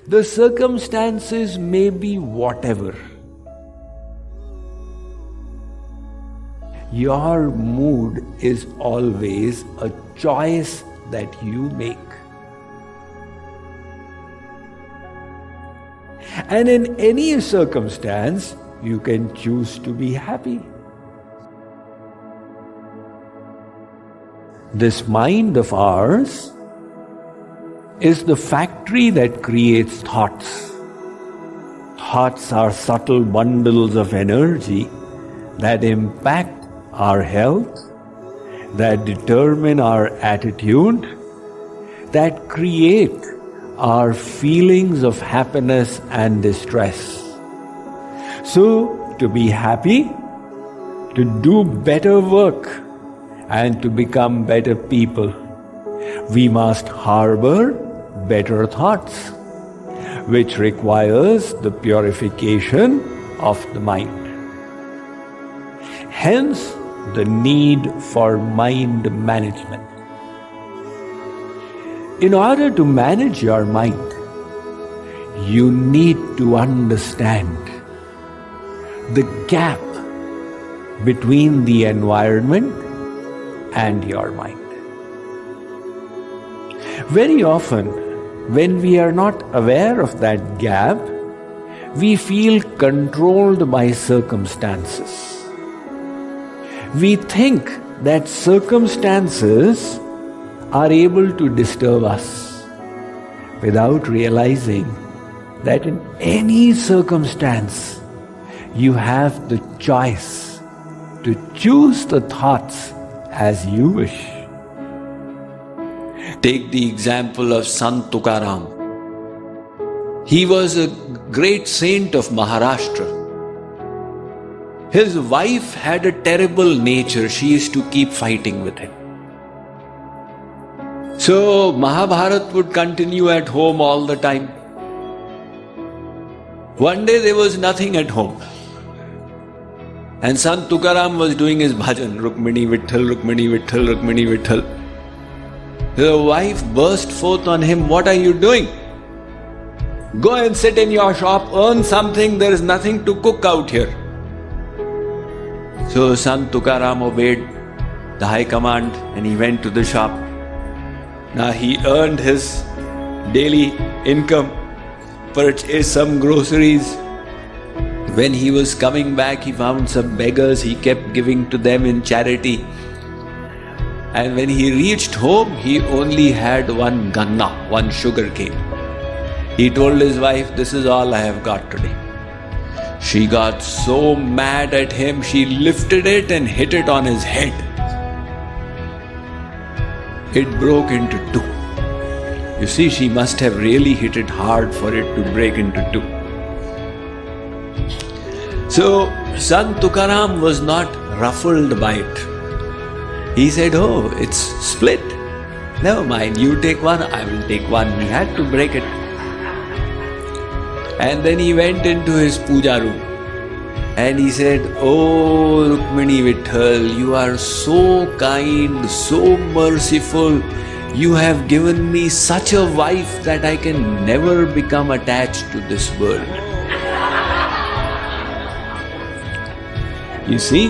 The circumstances may be whatever. Your mood is always a choice that you make. And in any circumstance, you can choose to be happy. This mind of ours is the factory that creates thoughts. Thoughts are subtle bundles of energy that impact our health, that determine our attitude, that create our feelings of happiness and distress. So, to be happy, to do better work, and to become better people, we must harbor better thoughts, which requires the purification of the mind. Hence, the need for mind management. In order to manage your mind, you need to understand the gap between the environment and your mind. Very often, when we are not aware of that gap, we feel controlled by circumstances. We think that circumstances are able to disturb us without realizing that in any circumstance, you have the choice to choose the thoughts as you wish. Take the example of Sant Tukaram. He was a great saint of Maharashtra. His wife had a terrible nature. She used to keep fighting with him. So Mahabharata would continue at home all the time. One day there was nothing at home. And Sant Tukaram was doing his bhajan, Rukmini Vitthal, Rukmini Vitthal, Rukmini Vitthal. The wife burst forth on him, "What are you doing? Go and sit in your shop, earn something, there is nothing to cook out here." So Sant Tukaram obeyed the high command and he went to the shop. Now he earned his daily income, purchased some groceries. When he was coming back, he found some beggars, he kept giving to them in charity. And when he reached home, he only had one ganna, one sugar cane. He told his wife, "This is all I have got today." She got so mad at him, she lifted it and hit it on his head. It broke into two. You see, she must have really hit it hard for it to break into two. So, Sant Tukaram was not ruffled by it. He said, "Oh, it's split. Never mind, you take one, I will take one." He had to break it. And then he went into his puja room and he said, "Oh Rukmini Vitthal, you are so kind, so merciful. You have given me such a wife that I can never become attached to this world." You see,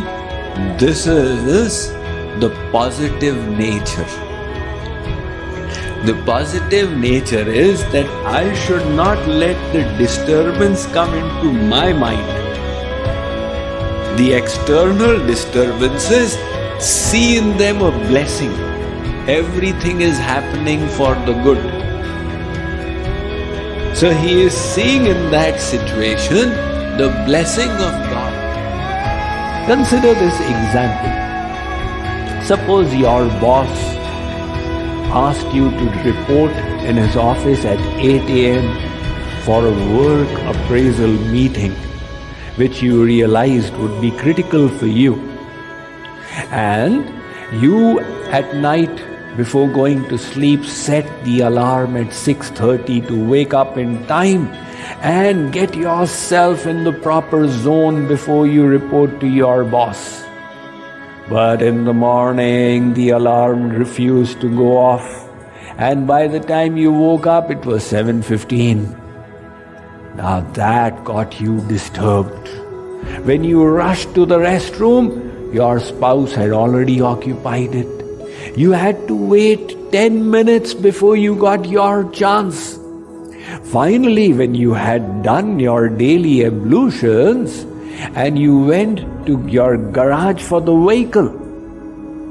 this is the positive nature. The positive nature is that I should not let the disturbance come into my mind. The external disturbances, see in them a blessing. Everything is happening for the good. So he is seeing in that situation the blessing of God. Consider this example. Suppose your boss asked you to report in his office at 8 a.m. for a work appraisal meeting, which you realized would be critical for you. And you at night, before going to sleep, set the alarm at 6:30 to wake up in time and get yourself in the proper zone before you report to your boss. But in the morning, the alarm refused to go off. And by the time you woke up, it was 7:15. Now that got you disturbed. When you rushed to the restroom, your spouse had already occupied it. You had to wait 10 minutes before you got your chance. Finally, when you had done your daily ablutions and you went to your garage for the vehicle,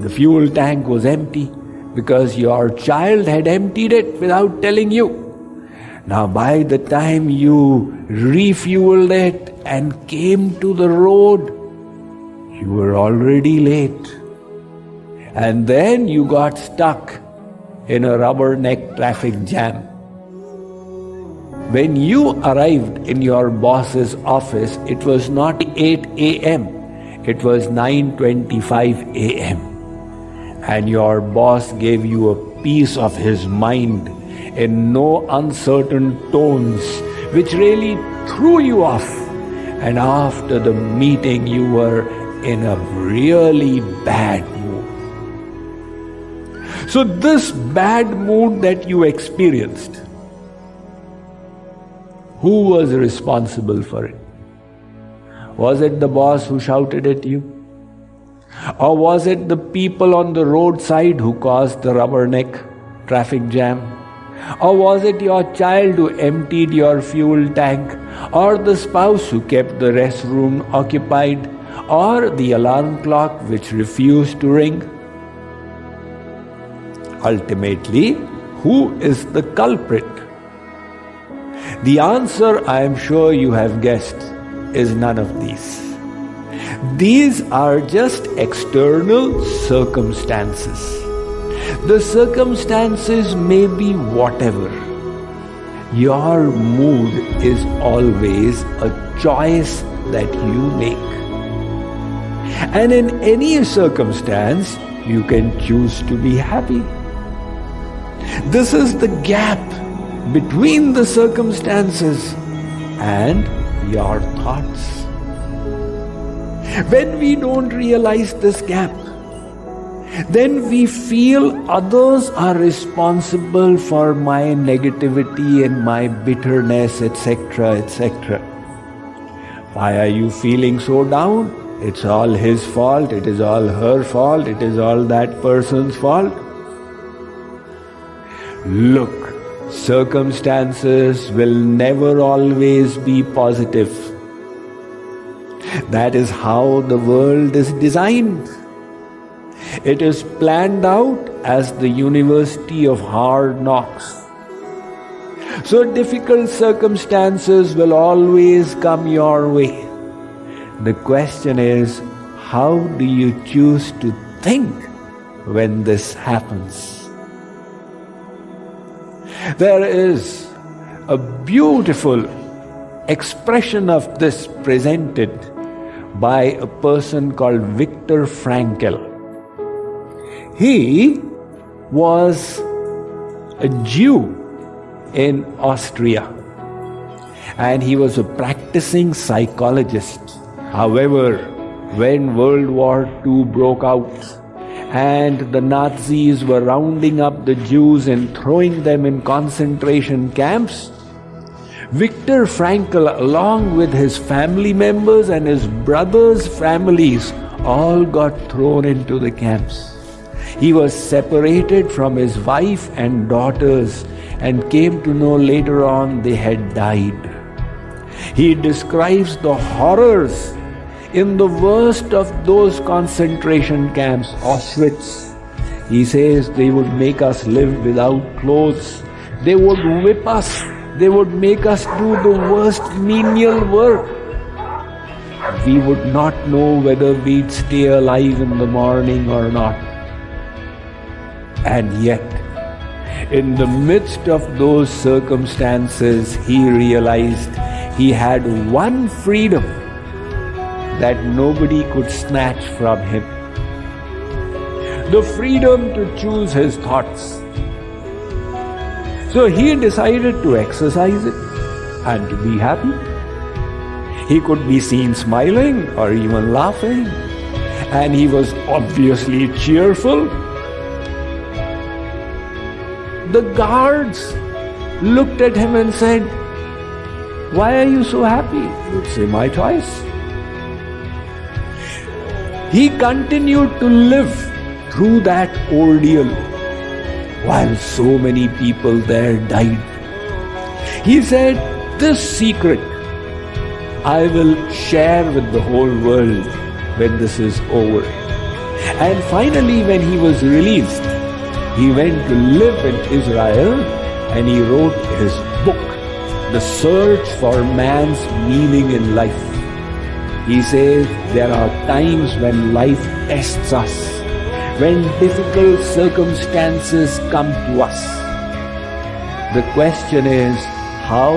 the fuel tank was empty because your child had emptied it without telling you. Now, by the time you refueled it and came to the road, you were already late. And then you got stuck in a rubberneck traffic jam. When you arrived in your boss's office, it was not 8 a.m., it was 9:25 a.m. And your boss gave you a piece of his mind in no uncertain tones, which really threw you off. And after the meeting, you were in a really bad mood. So this bad mood that you experienced, who was responsible for it? Was it the boss who shouted at you? Or was it the people on the roadside who caused the rubberneck traffic jam? Or was it your child who emptied your fuel tank? Or the spouse who kept the restroom occupied? Or the alarm clock which refused to ring? Ultimately, who is the culprit? The answer, I am sure you have guessed, is none of these. These are just external circumstances. The circumstances may be whatever. Your mood is always a choice that you make. And in any circumstance, you can choose to be happy. This is the gap between the circumstances and your thoughts. When we don't realize this gap, then we feel others are responsible for my negativity and my bitterness, etc., etc. Why are you feeling so down? It's all his fault, it is all her fault, it is all that person's fault. Look, circumstances will never always be positive. That is how the world is designed. It is planned out as the University of Hard Knocks. So difficult circumstances will always come your way. The question is, how do you choose to think when this happens? There is a beautiful expression of this presented by a person called Viktor Frankl. He was a Jew in Austria and he was a practicing psychologist. However, when World War II broke out and the Nazis were rounding up the Jews and throwing them in concentration camps, Viktor Frankl, along with his family members and his brothers' families, all got thrown into the camps. He was separated from his wife and daughters and came to know later on they had died. He describes the horrors in the worst of those concentration camps, Auschwitz. He says they would make us live without clothes. They would whip us. They would make us do the worst menial work. We would not know whether we'd stay alive in the morning or not. And yet, in the midst of those circumstances, he realized he had one freedom that nobody could snatch from him. The freedom to choose his thoughts. So he decided to exercise it and to be happy. He could be seen smiling or even laughing, and he was obviously cheerful. The guards looked at him and said, Why are you so happy? You'd say, my choice. He continued to live through that ordeal while so many people there died. He said, this secret I will share with the whole world when this is over. And finally, when he was released, he went to live in Israel and he wrote his book, The Search for Man's Meaning in Life. He says there are times when life tests us, when difficult circumstances come to us. The question is, how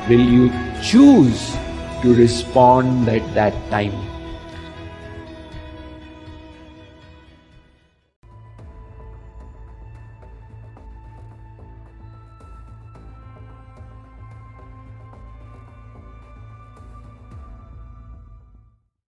will you choose to respond at that time?